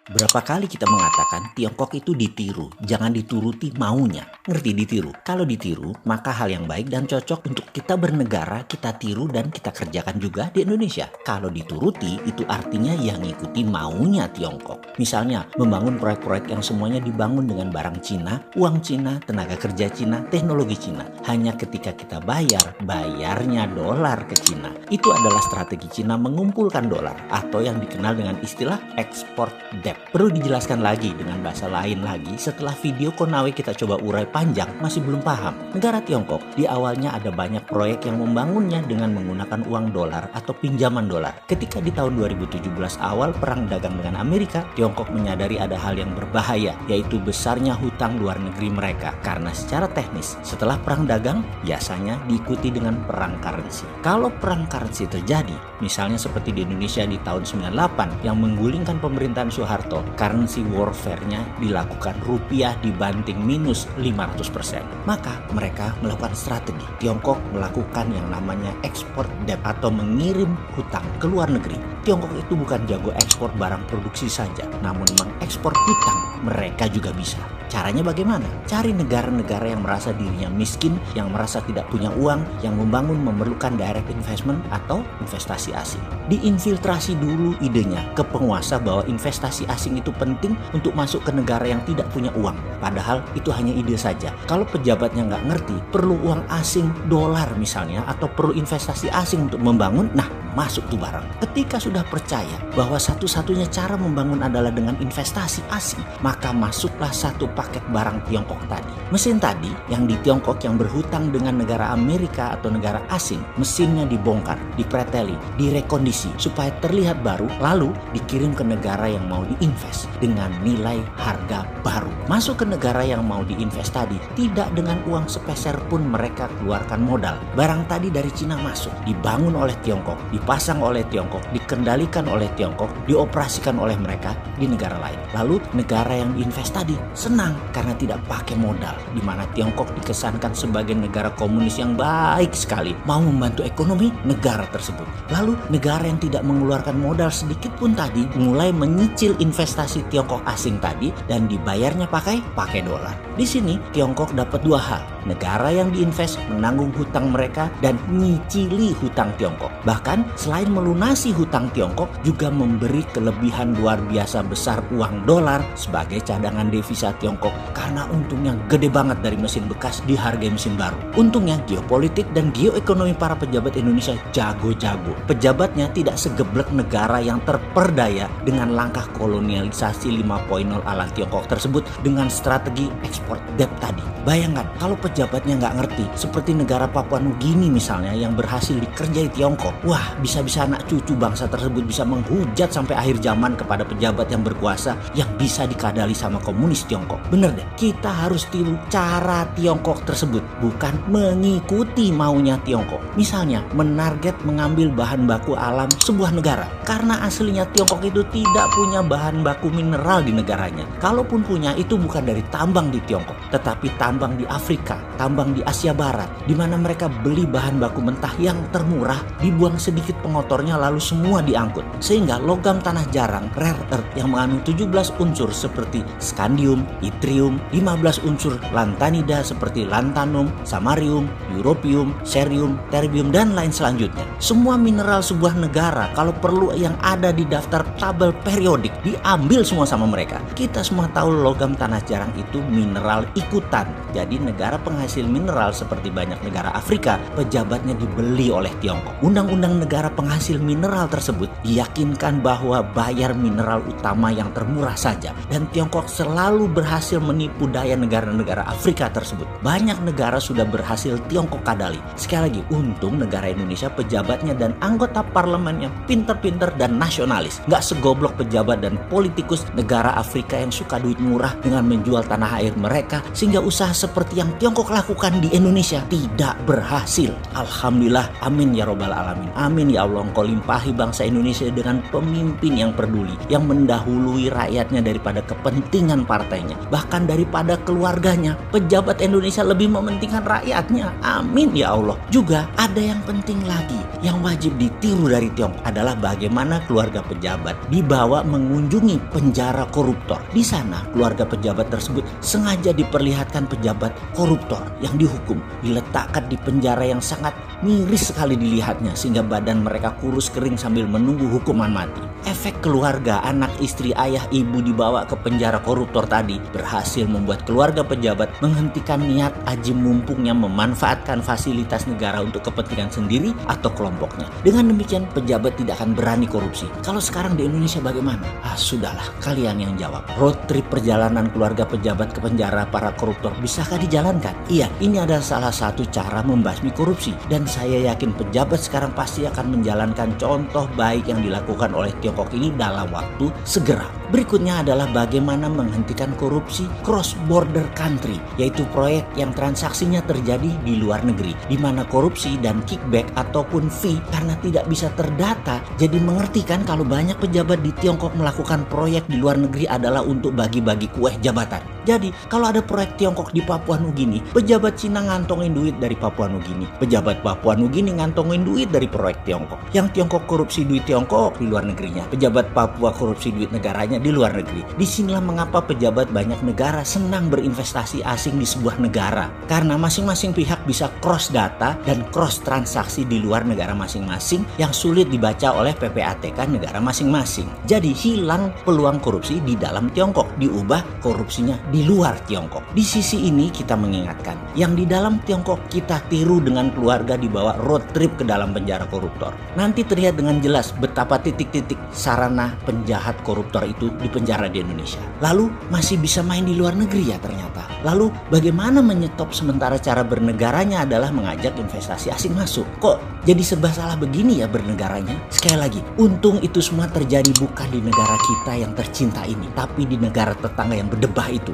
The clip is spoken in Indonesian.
Berapa kali kita mengatakan Tiongkok itu ditiru, jangan dituruti maunya. Ngerti ditiru? Kalau ditiru, maka hal yang baik dan cocok untuk kita bernegara, kita tiru dan kita kerjakan juga di Indonesia. Kalau dituruti, itu artinya yang ngikuti maunya Tiongkok. Misalnya, membangun proyek-proyek yang semuanya dibangun dengan barang Cina, uang Cina, tenaga kerja Cina, teknologi Cina. Hanya ketika kita bayarnya dolar ke Cina. Itu adalah strategi Cina mengumpulkan dolar atau yang dikenal dengan istilah export debt. Perlu dijelaskan lagi dengan bahasa lain lagi, setelah video Konawe kita coba urai panjang masih belum paham. Negara Tiongkok di awalnya ada banyak proyek yang membangunnya dengan menggunakan uang dolar atau pinjaman dolar. Ketika di tahun 2017 awal perang dagang dengan Amerika, Tiongkok menyadari ada hal yang berbahaya, yaitu besarnya hutang luar negeri mereka. Karena secara teknis, setelah perang dagang biasanya diikuti dengan perang currency. Kalau perang currency terjadi, misalnya seperti di Indonesia di tahun 98 yang menggulingkan pemerintahan Soeharto, currency warfare-nya dilakukan rupiah dibanting minus 500%. Maka mereka melakukan strategi. Tiongkok melakukan yang namanya export debt atau mengirim hutang ke luar negeri. Tiongkok itu bukan jago ekspor barang produksi saja, namun mengekspor hutang mereka juga bisa. Caranya bagaimana? Cari negara-negara yang merasa dirinya miskin, yang merasa tidak punya uang, yang membangun memerlukan direct investment atau investasi asing. Diinfiltrasi dulu idenya ke penguasa bahwa investasi asing itu penting untuk masuk ke negara yang tidak punya uang. Padahal itu hanya ide saja. Kalau pejabatnya nggak ngerti, perlu uang asing, dolar misalnya, atau perlu investasi asing untuk membangun, nah masuk tuh barang. Ketika sudah percaya bahwa satu-satunya cara membangun adalah dengan investasi asing, maka masuklah satu paket barang Tiongkok tadi. Mesin tadi yang di Tiongkok yang berhutang dengan negara Amerika atau negara asing, mesinnya dibongkar, dipreteli, direkondisi supaya terlihat baru, lalu dikirim ke negara yang mau diinvest dengan nilai harga baru. Masuk ke negara yang mau diinvest tadi, tidak dengan uang sepeser pun mereka keluarkan modal. Barang tadi dari Cina masuk, dibangun oleh Tiongkok, dipasang oleh Tiongkok, dikendalikan oleh Tiongkok, dioperasikan oleh mereka di negara lain. Lalu negara yang diinvest tadi senang karena tidak pakai modal, di mana Tiongkok dikesankan sebagai negara komunis yang baik sekali, mau membantu ekonomi negara tersebut. Lalu negara yang tidak mengeluarkan modal sedikit pun tadi mulai menyicil investasi Tiongkok asing tadi dan dibayarnya pakai dolar. Di sini Tiongkok dapat dua hal. Negara yang diinvest menanggung hutang mereka dan nyicili hutang Tiongkok. Bahkan selain melunasi hutang Tiongkok juga memberi kelebihan luar biasa besar uang dolar sebagai cadangan devisa Tiongkok karena untungnya gede banget dari mesin bekas dihargai mesin baru. Untungnya geopolitik dan geoekonomi para pejabat Indonesia jago-jago. Pejabatnya tidak segeblek negara yang terperdaya dengan langkah kolonialisasi 5.0 ala Tiongkok tersebut dengan strategi ekspor debt tadi. Bayangkan kalau pejabatnya nggak ngerti, seperti negara Papua Nugini misalnya yang berhasil dikerjai Tiongkok. Wah, bisa-bisa anak cucu bangsa tersebut bisa menghujat sampai akhir zaman kepada pejabat yang berkuasa yang bisa dikadali sama komunis Tiongkok. Bener deh, kita harus tiru cara Tiongkok tersebut, bukan mengikuti maunya Tiongkok. Misalnya, menarget mengambil bahan baku alam sebuah negara. Karena aslinya Tiongkok itu tidak punya bahan baku mineral di negaranya. Kalaupun punya, itu bukan dari tambang di Tiongkok, tetapi tambang di Afrika, tambang di Asia Barat, di mana mereka beli bahan baku mentah yang termurah, dibuang sedikit pengotornya lalu semua diangkut. Sehingga logam tanah jarang, rare earth yang mengandung 17 unsur seperti scandium, yttrium, 15 unsur lantanida seperti lantanum, samarium, europium, cerium, terbium, dan lain selanjutnya. Semua mineral sebuah negara kalau perlu yang ada di daftar tabel periodik diambil semua sama mereka. Kita semua tahu logam tanah jarang itu mineral ikutan. Jadi negara penghasil mineral seperti banyak negara Afrika, pejabatnya dibeli oleh Tiongkok. Undang-undang negara penghasil mineral tersebut diyakinkan bahwa bayar mineral utama yang termurah saja. Dan Tiongkok selalu berhasil menipu daya negara-negara Afrika tersebut. Banyak negara sudah berhasil Tiongkok kadali. Sekali lagi, untung negara Indonesia pejabatnya dan anggota parlemennya pinter-pinter dan nasionalis. Nggak segoblok pejabat dan politikus negara Afrika yang suka duit murah dengan menjual tanah air mereka, sehingga usaha seperti yang Tiongkok lakukan di Indonesia tidak berhasil. Alhamdulillah, amin ya robbal alamin. Amin Amin ya Allah, Engkau limpahi bangsa Indonesia dengan pemimpin yang peduli, yang mendahului rakyatnya daripada kepentingan partainya, bahkan daripada keluarganya. Pejabat Indonesia lebih mementingkan rakyatnya. Amin ya Allah. Juga ada yang penting lagi yang wajib ditiru dari Tiongkok adalah bagaimana keluarga pejabat dibawa mengunjungi penjara koruptor. Di sana keluarga pejabat tersebut sengaja diperlihatkan pejabat koruptor yang dihukum diletakkan di penjara yang sangat miris sekali dilihatnya, sehingga badan mereka kurus kering sambil menunggu hukuman mati. Efek keluarga, anak, istri, ayah, ibu dibawa ke penjara koruptor tadi berhasil membuat keluarga pejabat menghentikan niat aji mumpungnya memanfaatkan fasilitas negara untuk kepentingan sendiri atau kelompoknya. Dengan demikian pejabat tidak akan berani korupsi. Kalau sekarang di Indonesia bagaimana? Sudahlah, kalian yang jawab. Road trip perjalanan keluarga pejabat ke penjara para koruptor bisakah dijalankan? Iya, ini adalah salah satu cara membasmi korupsi, dan saya yakin pejabat sekarang pasti akan menjalankan contoh baik yang dilakukan oleh Tiongkok ini dalam waktu segera. Berikutnya adalah bagaimana menghentikan korupsi cross border country, yaitu proyek yang transaksinya terjadi di luar negeri, di mana korupsi dan kickback ataupun fee karena tidak bisa terdata. Jadi mengerti kan kalau banyak pejabat di Tiongkok melakukan proyek di luar negeri adalah untuk bagi-bagi kue jabatan. Jadi kalau ada proyek Tiongkok di Papua Nugini, pejabat Cina ngantongin duit dari Papua Nugini, pejabat Papua Nugini ngantongin duit dari proyek Tiongkok. Yang Tiongkok korupsi duit Tiongkok di luar negerinya, pejabat Papua korupsi duit negaranya di luar negeri. Disinilah mengapa pejabat banyak negara senang berinvestasi asing di sebuah negara, karena masing-masing pihak bisa cross data dan cross transaksi di luar negara masing-masing yang sulit dibaca oleh PPATK negara masing-masing. Jadi hilang peluang korupsi di dalam Tiongkok, diubah korupsinya di luar Tiongkok. Di sisi ini kita mengingatkan, yang di dalam Tiongkok kita tiru dengan keluarga dibawa road trip ke dalam penjara koruptor. Nanti terlihat dengan jelas betapa titik-titik sarana penjahat koruptor itu di penjara di Indonesia. Lalu masih bisa main di luar negeri ya ternyata. Lalu bagaimana menyetop sementara cara bernegaranya adalah mengajak investasi asing masuk? Kok jadi serba salah begini ya bernegaranya? Sekali lagi, untung itu semua terjadi bukan di negara kita yang tercinta ini, tapi di negara tetangga yang berdebah itu.